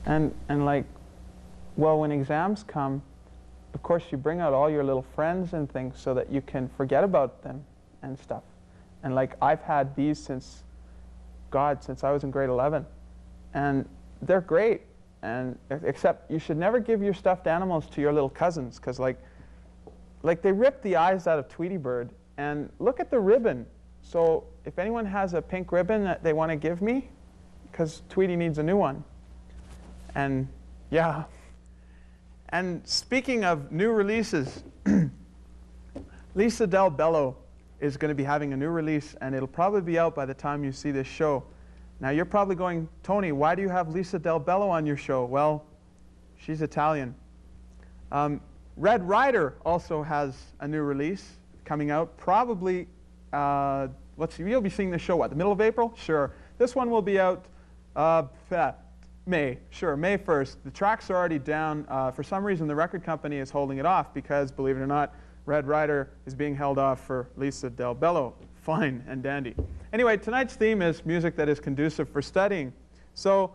And like, well, when exams come, of course you bring out all your little friends and things so that you can forget about them and stuff. And like, I've had these since I was in grade 11. And they're great. And except you should never give your stuffed animals to your little cousins, because like they rip the eyes out of Tweety Bird. And look at the ribbon. So if anyone has a pink ribbon that they want to give me, because Tweety needs a new one. And yeah. And speaking of new releases, Lisa Del Bello is going to be having a new release, and it'll probably be out by the time you see this show. Now you're probably going, Tony, why do you have Lisa Del Bello on your show? Well, she's Italian. Red Rider also has a new release coming out. Probably, you'll be seeing the show, what, the middle of April? Sure. This one will be out May 1st. The tracks are already down. For some reason, the record company is holding it off because, believe it or not, Red Rider is being held off for Lisa Del Bello. Fine and dandy. Anyway, tonight's theme is music that is conducive for studying. So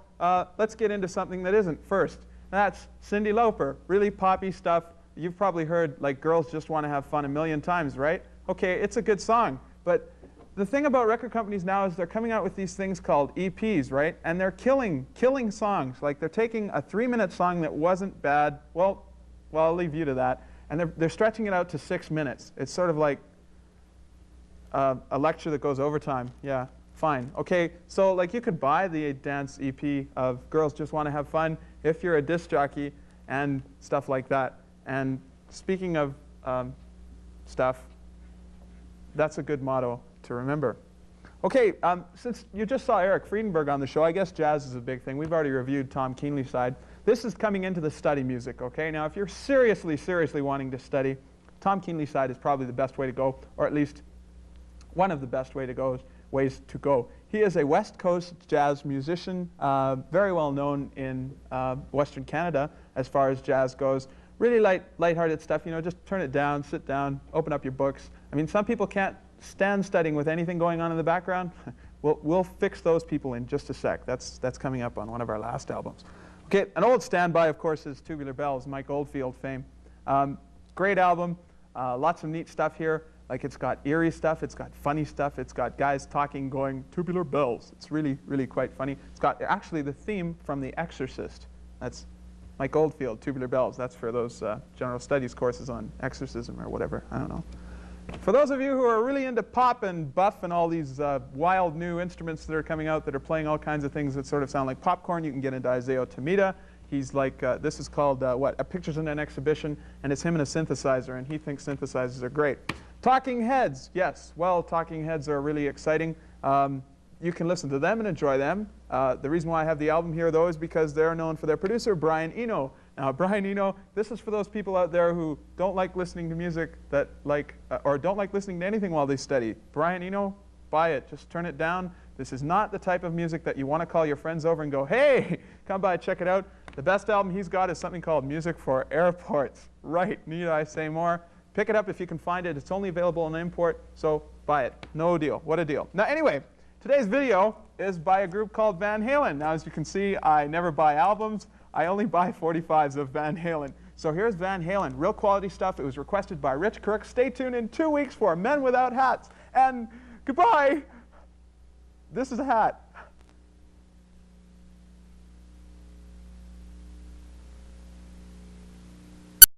let's get into something that isn't first. That's Cyndi Lauper, really poppy stuff. You've probably heard, like, Girls Just Want to Have Fun a million times, right? Okay, it's a good song, but the thing about record companies now is they're coming out with these things called EPs, right? And they're killing songs. Like, they're taking a 3-minute song that wasn't bad. Well, I'll leave you to that. And they're stretching it out to 6 minutes. It's sort of like a lecture that goes overtime. Yeah, fine. Okay, so like you could buy the dance EP of Girls Just Want to Have Fun if you're a disc jockey and stuff like that. And speaking of stuff, that's a good motto to remember. Okay, since you just saw Eric Friedenberg on the show, I guess jazz is a big thing. We've already reviewed Tom Keenly's side. This is coming into the study music, okay? Now, if you're seriously wanting to study, Tom Keenly's side is probably the best way to go, or at least one of the best ways to go. He is a West Coast jazz musician, very well known in Western Canada as far as jazz goes. Really lighthearted stuff, you know, just turn it down, sit down, open up your books. I mean, some people can't stand studying with anything going on in the background. We'll fix those people in just a sec. That's coming up on one of our last albums. Okay, an old standby, of course, is Tubular Bells, Mike Oldfield fame. Great album, lots of neat stuff here. Like, it's got eerie stuff, it's got funny stuff, it's got guys talking going, Tubular Bells. It's really quite funny. It's got actually the theme from The Exorcist. That's Mike Oldfield, Tubular Bells. That's for those general studies courses on exorcism or whatever. I don't know. For those of you who are really into pop and buff and all these wild new instruments that are coming out that are playing all kinds of things that sort of sound like popcorn, you can get into Isaiah Tomita. He's like, this is called, A Pictures in an Exhibition, and it's him and a synthesizer, and he thinks synthesizers are great. Talking Heads, yes. Well, Talking Heads are really exciting. You can listen to them and enjoy them. The reason why I have the album here, though, is because they're known for their producer, Brian Eno. Now, Brian Eno, this is for those people out there who don't like listening to music that or don't like listening to anything while they study. Brian Eno, buy it. Just turn it down. This is not the type of music that you want to call your friends over and go, hey, come by, check it out. The best album he's got is something called Music for Airports. Right, need I say more? Pick it up if you can find it. It's only available on import, so buy it. No deal. What a deal. Now, anyway, today's video is by a group called Van Halen. Now, as you can see, I never buy albums. I only buy 45s of Van Halen. So here's Van Halen, real quality stuff. It was requested by Rich Kirk. Stay tuned in 2 weeks for Men Without Hats. And goodbye. This is a hat.